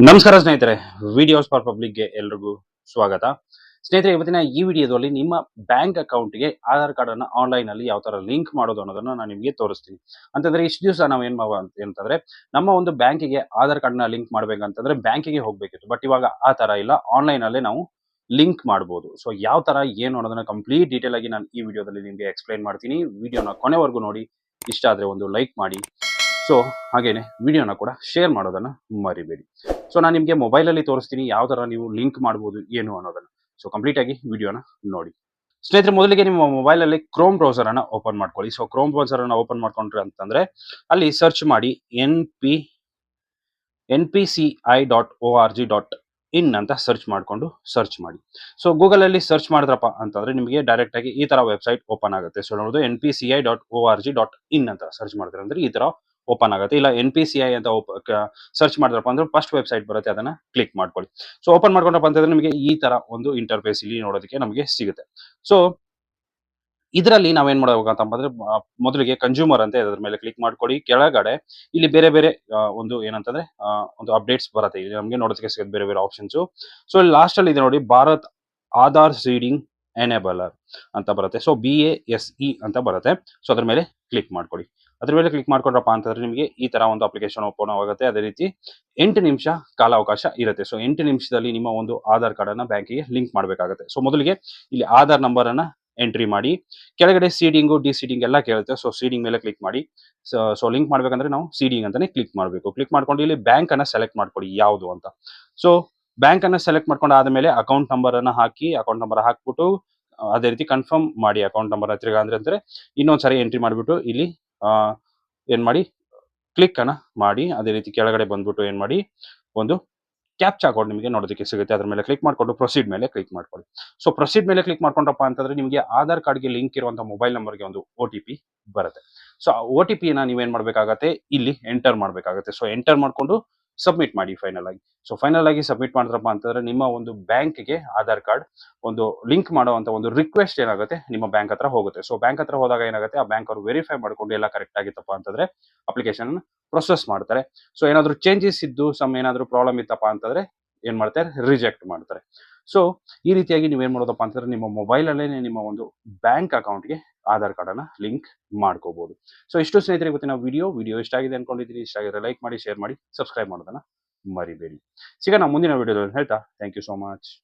ನಮಸ್ಕಾರ ಸ್ನೇಹಿತರೆ, videos for ಪಬ್ಲಿಕ್ಗೆ ಎಲ್ರಿಗೂ ಸ್ವಾಗತ. ಸ್ನೇಹಿತರೆ, ಇವತ್ತಿನ ಈ ವಿಡಿಯೋದಲ್ಲಿ ನಿಮ್ಮ ಬ್ಯಾಂಕ್ ಅಕೌಂಟ್ಗೆ ಆಧಾರ್ ಕಾರ್ಡ್ ಅನ್ನ ಆನ್ಲೈನ್ ಅಲ್ಲಿ ಯಾವ ತರ ಲಿಂಕ್ ಮಾಡೋದು ಅನ್ನೋದನ್ನ ನಾನು ನಿಮಗೆ ತೋರಿಸ್ತೀನಿ. ಅಂತಂದ್ರೆ ಇಷ್ಟು ದಿವಸ ನಾವು ಏನ್ ಅಂತಂದ್ರೆ ನಮ್ಮ ಒಂದು ಬ್ಯಾಂಕಿಗೆ ಆಧಾರ್ ಕಾರ್ಡ್ ನ ಲಿಂಕ್ ಮಾಡ್ಬೇಕಂತಂದ್ರೆ ಬ್ಯಾಂಕಿಗೆ ಹೋಗ್ಬೇಕಿತ್ತು. ಬಟ್ ಇವಾಗ ಆ ತರ ಇಲ್ಲ, ಆನ್ಲೈನ್ ಅಲ್ಲೇ ನಾವು ಲಿಂಕ್ ಮಾಡಬಹುದು. ಸೊ ಯಾವ ತರ ಏನು ಅನ್ನೋದನ್ನ ಕಂಪ್ಲೀಟ್ ಡೀಟೇಲ್ ಆಗಿ ನಾನು ಈ ವಿಡಿಯೋದಲ್ಲಿ ನಿಮಗೆ ಎಕ್ಸ್ಪ್ಲೈನ್ ಮಾಡ್ತೀನಿ. ವಿಡಿಯೋನ ಕೊನೆವರೆಗೂ ನೋಡಿ. ಇಷ್ಟ ಆದ್ರೆ ಒಂದು ಲೈಕ್ ಮಾಡಿ. ಸೊ ಹಾಗೇನೆ ವಿಡಿಯೋನ ಕೂಡ ಶೇರ್ ಮಾಡೋದನ್ನ ಮರಿಬೇಡಿ. ಸೊ ನಾನು ನಿಮಗೆ ಮೊಬೈಲಲ್ಲಿ ತೋರಿಸ್ತೀನಿ ಯಾವ ತರ ನೀವು ಲಿಂಕ್ ಮಾಡ್ಬೋದು ಏನು ಅನ್ನೋದನ್ನ. ಸೊ ಕಂಪ್ಲೀಟ್ ಆಗಿ ವಿಡಿಯೋನ ನೋಡಿ. ಸ್ನೇಹಿತರೆ, ಮೊದಲಿಗೆ ನಿಮ್ಮ ಮೊಬೈಲ್ ಅಲ್ಲಿ ಕ್ರೋಮ್ ಬ್ರೌಸರ್ ಅನ್ನ ಓಪನ್ ಮಾಡ್ಕೊಳ್ಳಿ. ಸೊ ಕ್ರೋಮ್ ಬ್ರೌಸರ್ ಅನ್ನ ಓಪನ್ ಮಾಡ್ಕೊಂಡ್ರೆ ಅಂತಂದ್ರೆ ಅಲ್ಲಿ ಸರ್ಚ್ ಮಾಡಿ npci.org.in ಅಂತ ಸರ್ಚ್ ಮಾಡ್ಕೊಂಡು ಸರ್ಚ್ ಮಾಡಿ. ಸೊ ಗೂಗಲ್ ಅಲ್ಲಿ ಸರ್ಚ್ ಮಾಡಿದ್ರಪ್ಪ ಅಂತಂದ್ರೆ ನಿಮಗೆ ಡೈರೆಕ್ಟ್ ಆಗಿ ಈ ತರ ವೆಬ್ಸೈಟ್ ಓಪನ್ ಆಗುತ್ತೆ. ಸೊ ನೋಡೋದು npci.org.in ಅಂತ ಸರ್ಚ್ ಮಾಡಿದ್ರೆ ಅಂದ್ರೆ ಈ ತರ ಓಪನ್ ಆಗುತ್ತೆ. ಇಲ್ಲ NPCI ಅಂತ ಸರ್ಚ್ ಮಾಡಿದ್ರಪ್ಪ ಅಂದ್ರೆ ಫಸ್ಟ್ ವೆಬ್ಸೈಟ್ ಬರುತ್ತೆ, ಅದನ್ನ ಕ್ಲಿಕ್ ಮಾಡ್ಕೊಳ್ಳಿ. ಸೊ ಓಪನ್ ಮಾಡ್ಕೊಂಡ್ರಪ್ಪ ಅಂತಂದ್ರೆ ನಿಮಗೆ ಈ ತರ ಒಂದು ಇಂಟರ್ಫೇಸ್ ಇಲ್ಲಿ ನೋಡೋದಕ್ಕೆ ನಮಗೆ ಸಿಗುತ್ತೆ. ಸೊ ಇದರಲ್ಲಿ ನಾವೇನ್ ಮಾಡಬೇಕಂತಂದ್ರೆ ಮೊದಲಿಗೆ ಕನ್ಸ್ಯೂಮರ್ ಅಂತ ಅದ್ರ ಮೇಲೆ ಕ್ಲಿಕ್ ಮಾಡ್ಕೊಳ್ಳಿ. ಕೆಳಗಡೆ ಇಲ್ಲಿ ಬೇರೆ ಬೇರೆ ಒಂದು ಏನಂತಂದ್ರೆ ಒಂದು ಅಪ್ಡೇಟ್ಸ್ ಬರುತ್ತೆ. ಇಲ್ಲಿ ನಮಗೆ ನೋಡೋದಕ್ಕೆ ಸಿಗುತ್ತೆ ಬೇರೆ ಬೇರೆ ಆಪ್ಷನ್ಸ್. ಸೊ ಲಾಸ್ಟ್ ಅಲ್ಲಿ ಇದೆ ನೋಡಿ, ಭಾರತ್ ಆಧಾರ್ ಸೀಡಿಂಗ್ ಎನೇಬಲರ್ ಅಂತ ಬರುತ್ತೆ. ಸೊ BASE ಅಂತ ಬರುತ್ತೆ. ಸೊ ಅದ್ರ ಮೇಲೆ ಕ್ಲಿಕ್ ಮಾಡ್ಕೊಳ್ಳಿ. ಅದ್ರ ಮೇಲೆ ಕ್ಲಿಕ್ ಮಾಡ್ಕೊಂಡ್ರಪ್ಪ ಅಂತಂದ್ರೆ ನಿಮಗೆ ಈ ತರ ಒಂದು ಅಪ್ಲಿಕೇಶನ್ ಓಪನ್ ಆಗುತ್ತೆ. ಅದೇ ರೀತಿ 8 ನಿಮಿಷ ಕಾಲಾವಕಾಶ ಇರುತ್ತೆ. ಸೊ 8 ನಿಮಿಷದಲ್ಲಿ ನಿಮ್ಮ ಒಂದು ಆಧಾರ್ ಕಾರ್ಡ್ ಅನ್ನ ಬ್ಯಾಂಕಿಗೆ ಲಿಂಕ್ ಮಾಡಬೇಕಾಗುತ್ತೆ. ಸೊ ಮೊದಲಿಗೆ ಇಲ್ಲಿ ಆಧಾರ್ ನಂಬರ್ ಅನ್ನ ಎಂಟ್ರಿ ಮಾಡಿ. ಕೆಳಗಡೆ ಸೀಡಿಂಗು ಡಿಸೀಡಿಂಗ್ ಎಲ್ಲ ಕೇಳುತ್ತೆ. ಸೊ ಸೀಡಿಂಗ್ ಮೇಲೆ ಕ್ಲಿಕ್ ಮಾಡಿ. ಸೊ ಲಿಂಕ್ ಮಾಡ್ಬೇಕಂದ್ರೆ ನಾವು ಸೀಡಿಂಗ್ ಅಂತಾನೆ ಕ್ಲಿಕ್ ಮಾಡಬೇಕು. ಕ್ಲಿಕ್ ಮಾಡ್ಕೊಂಡು ಇಲ್ಲಿ ಬ್ಯಾಂಕ್ ಅನ್ನ ಸೆಲೆಕ್ಟ್ ಮಾಡ್ಕೊಳ್ಳಿ ಯಾವುದು ಅಂತ. ಸೊ ಬ್ಯಾಂಕ್ ಅನ್ನ ಸೆಲೆಕ್ಟ್ ಮಾಡ್ಕೊಂಡು ಆದ್ಮೇಲೆ ಅಕೌಂಟ್ ನಂಬರ್ ಅನ್ನ ಹಾಕಿ, ಅಕೌಂಟ್ ನಂಬರ್ ಹಾಕ್ಬಿಟ್ಟು ಅದೇ ರೀತಿ ಕನ್ಫರ್ಮ್ ಮಾಡಿ ಅಕೌಂಟ್ ನಂಬರ್ ತಿರ್ಗಾ ಅಂದ್ರೆ ಇನ್ನೊಂದ್ಸರಿ ಎಂಟ್ರಿ ಮಾಡಿಬಿಟ್ಟು ಇಲ್ಲಿ ಏನ್ ಮಾಡಿ ಕ್ಲಿಕ್ ಅನ್ನ ಮಾಡಿ. ಅದೇ ರೀತಿ ಕೆಳಗಡೆ ಬಂದ್ಬಿಟ್ಟು ಏನ್ ಮಾಡಿ ಒಂದು ಕ್ಯಾಪ್ಚಾ ಕೋಡ್ ನಿಮಗೆ ನೋಡೋದಕ್ಕೆ ಸಿಗುತ್ತೆ. ಅದ್ರ ಮೇಲೆ ಕ್ಲಿಕ್ ಮಾಡ್ಕೊಂಡು ಪ್ರೊಸೀಡ್ ಮೇಲೆ ಕ್ಲಿಕ್ ಮಾಡ್ಕೊಳ್ಳಿ. ಸೊ ಪ್ರೊಸೀಡ್ ಮೇಲೆ ಕ್ಲಿಕ್ ಮಾಡ್ಕೊಂಡ್ರಪ್ಪ ಅಂತಂದ್ರೆ ನಿಮಗೆ ಆಧಾರ್ ಕಾರ್ಡ್ಗೆ ಲಿಂಕ್ ಇರುವಂತಹ ಮೊಬೈಲ್ ನಂಬರ್ಗೆ ಒಂದು OTP ಬರುತ್ತೆ. ಸೊ ಆ OTP ನ ನೀವೇನ್ ಮಾಡ್ಬೇಕಾಗತ್ತೆ, ಇಲ್ಲಿ ಎಂಟರ್ ಮಾಡ್ಬೇಕಾಗತ್ತೆ. ಸೊ ಎಂಟರ್ ಮಾಡ್ಕೊಂಡು ಸಬ್ಮಿಟ್ ಮಾಡಿ ಫೈನಲ್ ಆಗಿ. ಸೊ ಫೈನಲ್ ಆಗಿ ಸಬ್ಮಿಟ್ ಮಾಡಿದ್ರಪ್ಪ ಅಂತಂದ್ರೆ ನಿಮ್ಮ ಒಂದು ಬ್ಯಾಂಕ್ಗೆ ಆಧಾರ್ ಕಾರ್ಡ್ ಒಂದು ಲಿಂಕ್ ಮಾಡುವಂತ ಒಂದು ರಿಕ್ವೆಸ್ಟ್ ಏನಾಗುತ್ತೆ ನಿಮ್ಮ ಬ್ಯಾಂಕ್ ಹತ್ರ ಹೋಗುತ್ತೆ. ಸೊ ಬ್ಯಾಂಕ್ ಹತ್ರ ಹೋದಾಗ ಏನಾಗುತ್ತೆ, ಆ ಬ್ಯಾಂಕ್ ಅವರು ವೆರಿಫೈ ಮಾಡ್ಕೊಂಡು ಎಲ್ಲ ಕರೆಕ್ಟ್ ಆಗಿತ್ತಪ್ಪ ಅಂತಂದ್ರೆ ಅಪ್ಲಿಕೇಶನ್ ಪ್ರೊಸೆಸ್ ಮಾಡ್ತಾರೆ. ಸೊ ಏನಾದ್ರು ಚೇಂಜಸ್ ಇದ್ದು ಏನಾದ್ರು ಪ್ರಾಬ್ಲಮ್ ಇತ್ತಪ್ಪ ಅಂತಂದ್ರೆ ಏನ್ ಮಾಡ್ತಾರೆ, ರಿಜೆಕ್ಟ್ ಮಾಡ್ತಾರೆ. ಸೊ ಈ ರೀತಿಯಾಗಿ ನೀವೇನ್ ಮಾಡೋದಪ್ಪ ಅಂತಂದ್ರೆ ನಿಮ್ಮ ಮೊಬೈಲ್ ಅಲ್ಲೇ ನಿಮ್ಮ ಒಂದು ಬ್ಯಾಂಕ್ ಅಕೌಂಟ್ಗೆ ಆಧಾರ್ ಕಾರ್ಡ್ ಅನ್ನ ಲಿಂಕ್ ಮಾಡ್ಕೋಬಹುದು. ಸೊ ಇಷ್ಟು ಸ್ನೇಹಿತರೆ ಇವತ್ತಿನ ವಿಡಿಯೋ ಇಷ್ಟ ಆಗಿದೆ ಅನ್ಕೊಂಡಿದ್ದೀನಿ. ಇಷ್ಟ ಆಗಿದ್ರೆ ಲೈಕ್ ಮಾಡಿ, ಶೇರ್ ಮಾಡಿ, ಸಬ್ಸ್ಕ್ರೈಬ್ ಮಾಡೋದನ್ನ ಮರಿಬೇಡಿ. ಸಿಗೋಣ ಮುಂದಿನ ವಿಡಿಯೋದಲ್ಲಿ ಹೇಳ್ತಾ ಥ್ಯಾಂಕ್ ಯು ಸೋ ಮಚ್.